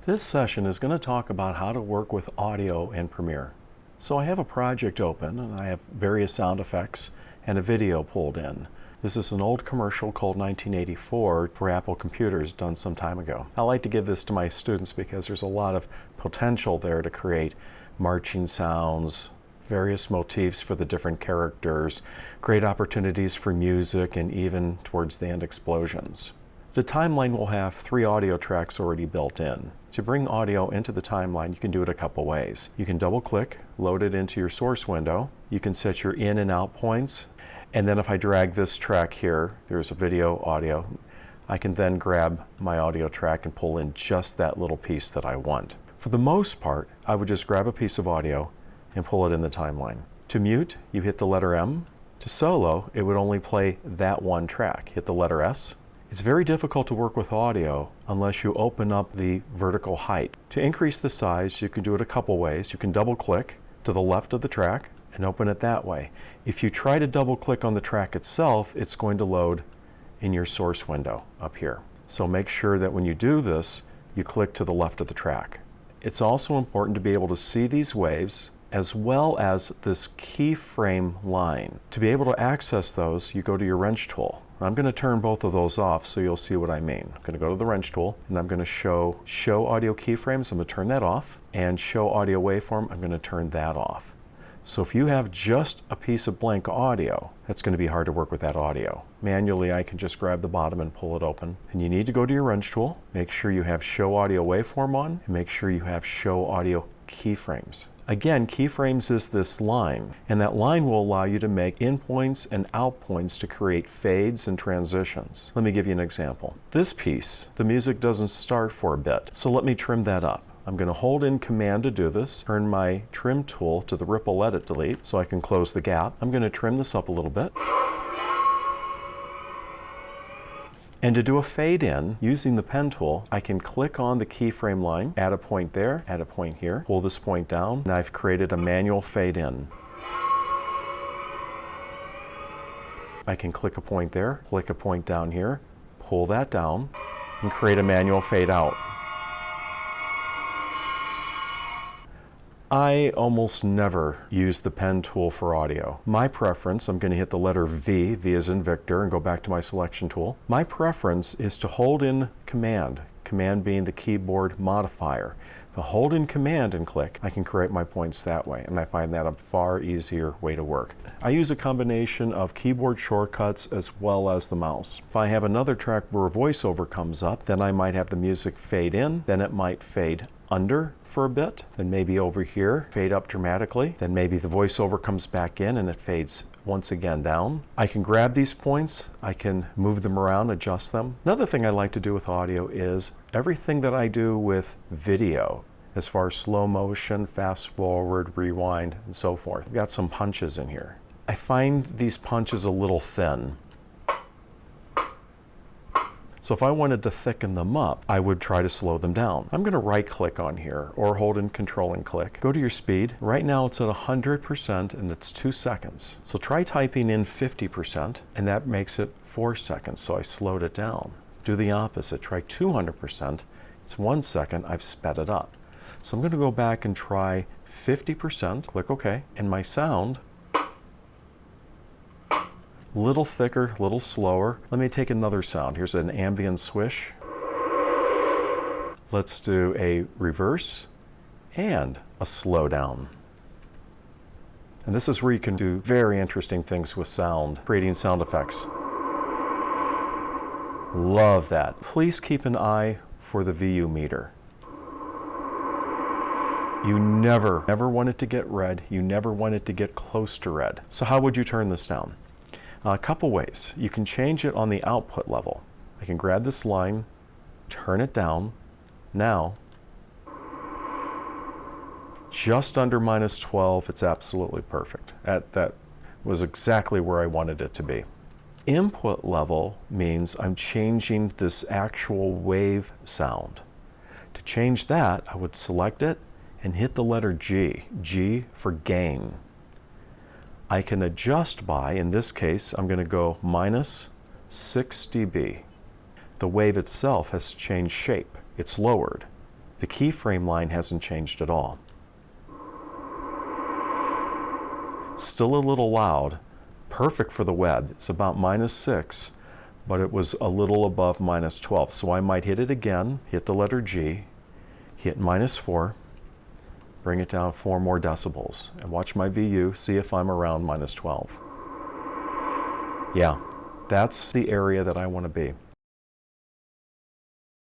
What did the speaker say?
This session is going to talk about how to work with audio in Premiere. So I have a project open and I have various sound effects and a video pulled in. This is an old commercial called 1984 for Apple computers done some time ago. I like to give this to my students because there's a lot of potential there to create marching sounds, various motifs for the different characters, great opportunities for music, and even towards the end explosions. The timeline will have 3 audio tracks already built in. To bring audio into the timeline, you can do it a couple ways. You can double click, load it into your source window. You can set your in and out points. And then if I drag this track here, there's a video audio. I can then grab my audio track and pull in just that little piece that I want. For the most part, I would just grab a piece of audio and pull it in the timeline. To mute, you hit the letter M. To solo, it would only play that one track. Hit the letter S. It's very difficult to work with audio unless you open up the vertical height. To increase the size, you can do it a couple ways. You can double click to the left of the track and open it that way. If you try to double click on the track itself, it's going to load in your source window up here. So make sure that when you do this, you click to the left of the track. It's also important to be able to see these waves as well as this keyframe line. To be able to access those, you go to your wrench tool. I'm going to turn both of those off so you'll see what I mean. I'm going to go to the wrench tool and I'm going to show audio keyframes. I'm going to turn that off, and show audio waveform, I'm going to turn that off. So if you have just a piece of blank audio, that's going to be hard to work with that audio. Manually, I can just grab the bottom and pull it open. And you need to go to your wrench tool, make sure you have show audio waveform on, and make sure you have show audio keyframes. Again, keyframes is this line, and that line will allow you to make in points and out points to create fades and transitions. Let me give you an example. This piece, the music doesn't start for a bit, so let me trim that up. I'm going to hold in Command to do this, turn my trim tool to the ripple edit delete so I can close the gap. I'm going to trim this up a little bit. And to do a fade in, using the pen tool, I can click on the keyframe line, add a point there, add a point here, pull this point down, and I've created a manual fade in. I can click a point there, click a point down here, pull that down, and create a manual fade out. I almost never use the pen tool for audio. My preference, I'm going to hit the letter V, V as in Victor, and go back to my selection tool. My preference is to hold in Command, Command being the keyboard modifier. If I hold in Command and click, I can create my points that way, and I find that a far easier way to work. I use a combination of keyboard shortcuts as well as the mouse. If I have another track where a voiceover comes up, then I might have the music fade in, then it might fade under for a bit, then maybe over here, fade up dramatically, then maybe the voiceover comes back in and it fades once again down. I can grab these points, I can move them around, adjust them. Another thing I like to do with audio is everything that I do with video, as far as slow motion, fast forward, rewind, and so forth. I've got some punches in here. I find these punches a little thin. So if I wanted to thicken them up, I would try to slow them down. I'm going to right click on here or hold in Control and click. Go to your speed. Right now it's at 100% and it's 2 seconds. So try typing in 50% and that makes it 4 seconds. So I slowed it down. Do the opposite. Try 200%. It's 1 second. I've sped it up. So I'm going to go back and try 50%. Click OK. And my sound, little thicker, a little slower. Let me take another sound. Here's an ambient swish. Let's do a reverse and a slowdown. And this is where you can do very interesting things with sound, creating sound effects. Love that. Please keep an eye for the VU meter. You never want it to get red. You never want it to get close to red. So how would you turn this down? A couple ways. You can change it on the output level. I can grab this line, turn it down. Now, just under -12, it's absolutely perfect. That was exactly where I wanted it to be. Input level means I'm changing this actual wave sound. To change that, I would select it and hit the letter G, G for gain. I can adjust by, in this case, I'm going to go -6 dB. The wave itself has changed shape. It's lowered. The keyframe line hasn't changed at all. Still a little loud. Perfect for the web. It's about -6, but it was a little above -12. So I might hit it again, hit the letter G, hit -4, bring it down 4 more decibels, and watch my VU, see if I'm around -12. Yeah, that's the area that I want to be.